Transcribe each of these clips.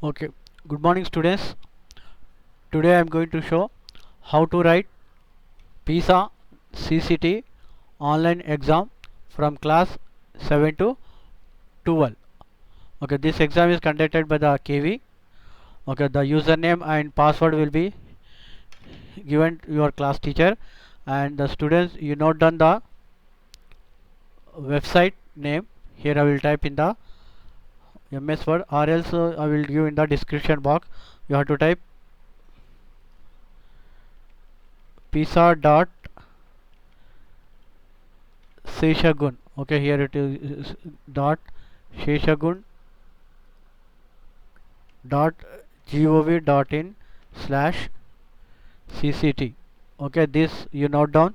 Okay, good morning students. Today I am going to show how to write PISA CCT online exam from class 7 to 12. Okay, this exam is conducted by the KV. Okay, the username and password will be given to your class teacher, and the students, you note down the website name. Here I will type in the MS Word, or else I will give in the description box. You have to type PISA dot Seshagun. Okay, here it is dot Seshagun dot gov dot in slash cct. Okay, this you note down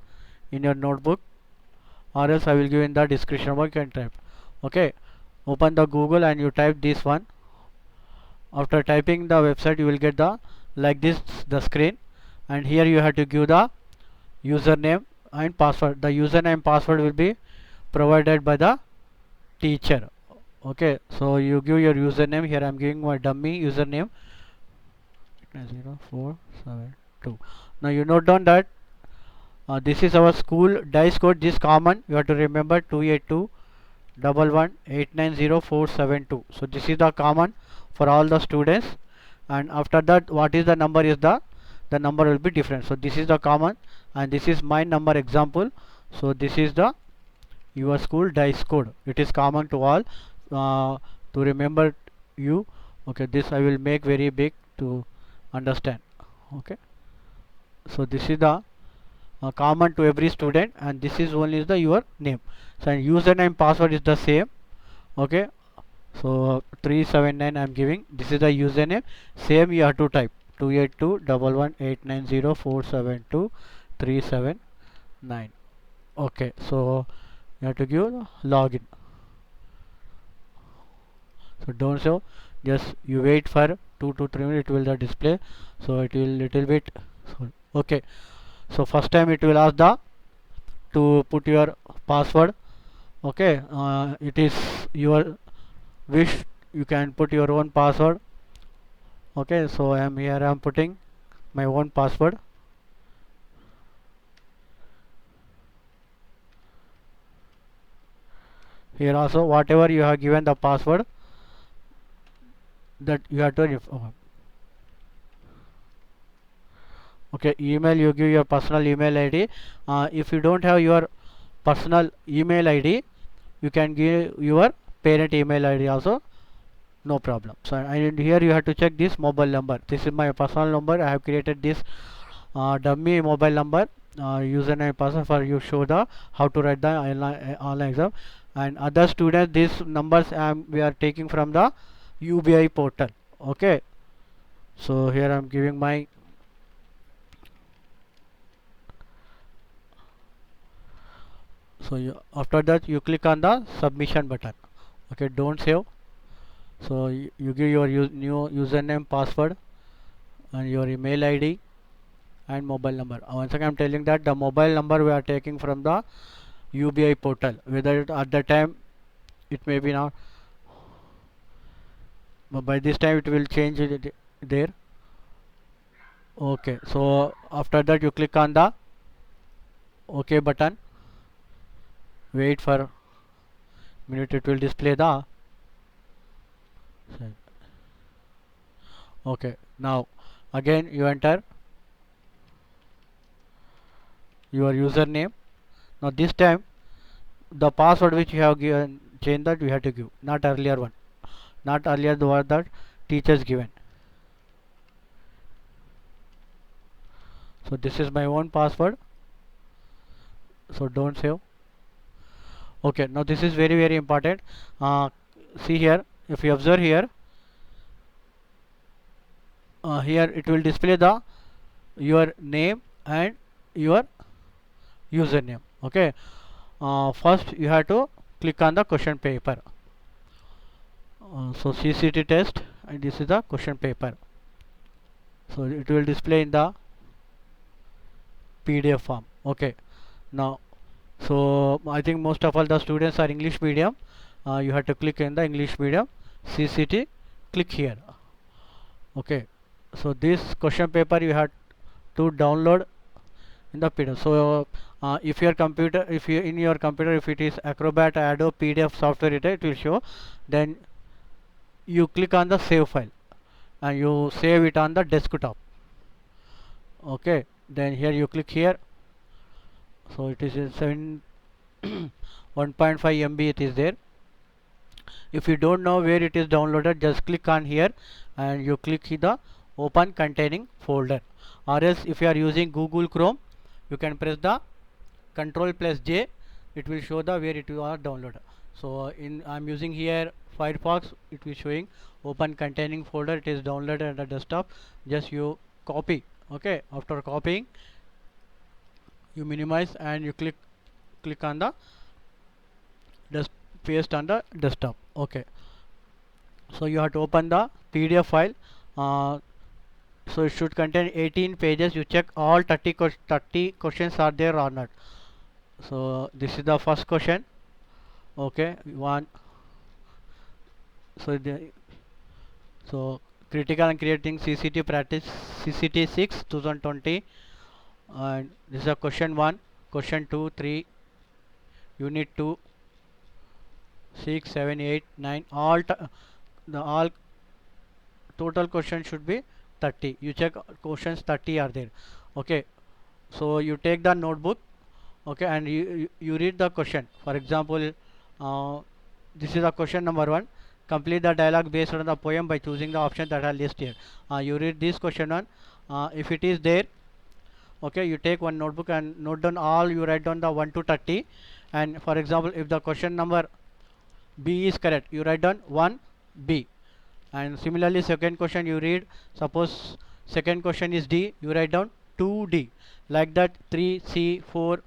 in your notebook, or else I will give in the description box. You can type. Okay, open the Google and you type this one. After typing the website, you will get the like this the screen, and here you have to give the username and password. The username password will be provided by the teacher. Okay, so you give your username. Here I am giving my dummy username 0472. Now you note down that this is our school dice code. This common you have to remember 28211890472. So this is the common for all the students, and after that what is the number is the number will be different. So this is the common, and this is my number example. So this is the your school dice code. It is common to all, to remember you. Okay, this I will make very big to understand. Okay, so this is the common to every student, and this is only the your name. So username password is the same. Okay, so 379 I am giving. This is the username. Same you have to type 2821189047237 Okay, so you have to give login. So don't show, just you wait for 2 to 3 minutes, it will the display. So it will little bit. Okay, so first time it will ask the to put your password. Okay, it is your wish, you can put your own password. Okay, so I am here, I am putting my own password. Here also whatever you have given the password, that you have to okay, email you give your personal email ID. If you don't have your personal email ID, you can give your parent email ID also, no problem. So and here you have to check this mobile number. This is my personal number. I have created this dummy mobile number, username password for you show the how to write the online exam. And other students, these numbers we are taking from the UBI portal. Okay, so here I am giving my after that you click on the submission button. Okay, don't save. So you give your new username password and your email ID and mobile number. Once again I am telling that the mobile number we are taking from the UBI portal, whether at the time it may be not, but by this time it will change it there. Okay, so after that you click on the OK button, wait for minute, it will display the okay. Now again you enter your username. Now this time the password which you have given, change that you have to give, not earlier one, not earlier the one that teachers given. So this is my own password, so don't save. Okay, now this is very important. See here, if you observe here, here it will display the your name and your username. Okay, first you have to click on the question paper. So CCT test, and this is the question paper. So it will display in the PDF form. Okay, now so I think most of all the students are English medium. You have to click in the English medium CCT, click here. Okay, so this question paper you have to download in the PDF. So if your computer, if you in your computer, if it is Acrobat, Adobe, PDF software, it will show. Then you click on the save file and you save it on the desktop. Okay, then here you click here. So it is in 1.5 MB it is there. If you don't know where it is downloaded, just click on here and you click the open containing folder, or else if you are using Google Chrome, you can press the Control plus J, it will show the where it are downloaded. So in I'm using here Firefox, it is showing open containing folder, it is downloaded at the desktop. Just you copy. Okay, after copying you minimize and you click on the just paste on the desktop. Okay, so you have to open the PDF file. So it should contain 18 pages. You check all 30 questions are there or not. So this is the first question. Okay, one. So critical and creating CCT practice, CCT 6 2020, and this is a question 1, question 2, 3, unit 2, 6, 7, 8, 9, all total questions should be 30. You check questions 30 are there. Okay, so you take the notebook. Okay, and you read the question. For example, this is the question number 1. Complete the dialogue based on the poem by choosing the option that are listed here. You read this question on. If it is there, okay, you take one notebook and note down all. You write down the 1 to 30. And for example, if the question number B is correct, you write down 1B. And similarly, second question you read. Suppose second question is D, you write down 2D. Like that, 3C, 4.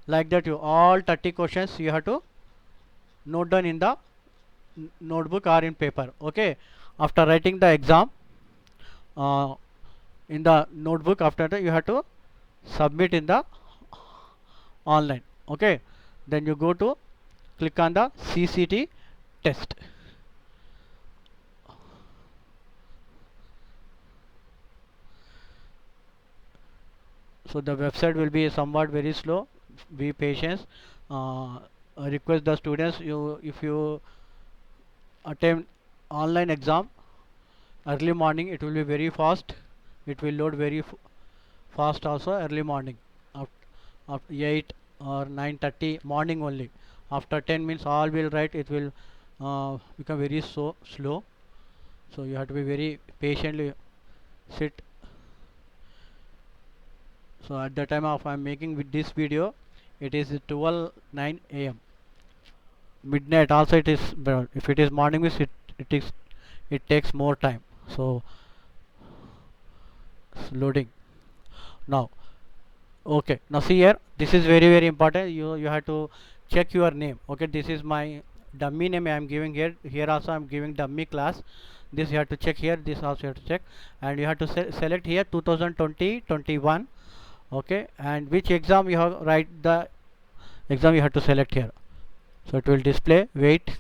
Like that, you all 30 questions you have to note down in the notebook or in paper. Okay, after writing the exam in the notebook, after that you have to submit in the online. Okay, then you go to click on the CCT test. So the website will be somewhat very slow. Be patient. I request the students, you if you attempt online exam early morning, it will be very fast. It will load very fast also early morning after 8 or 9:30 morning only. After 10 minutes all will write, it will become very so slow. So you have to be very patiently sit. So at the time of I'm making with this video, it is 12:09 a.m. midnight also it is, but if it is morning means it takes more time. So it's loading now. Okay, now see here, this is very important. You have to check your name. Okay, this is my dummy name I am giving here. Here also I am giving dummy class. This you have to check here, this also you have to check, and you have to select here 2020-21. Okay, and which exam you have write the exam you have to select here. So it will display. Wait.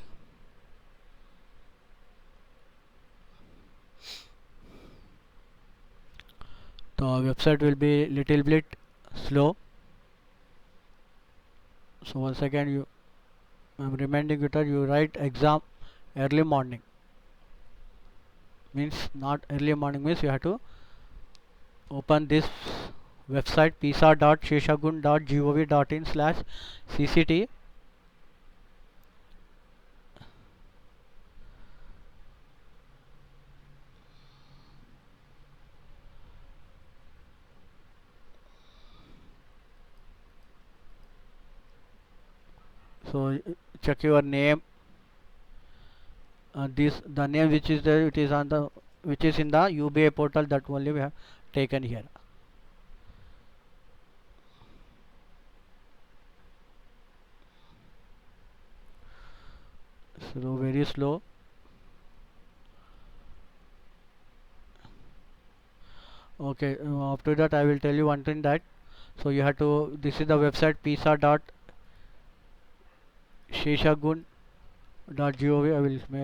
The website will be little bit slow. So once again I'm reminding you that you write exam early morning. Means not early morning means you have to open this website pisa.sheshagun.gov.in/cct. So check your name. This the name which is there, it is on the which is in the UBA portal, that only we have taken here. So very slow. Okay, after that I will tell you one thing that, so you have to, this is the website pisa.sheshagun.gov. I will make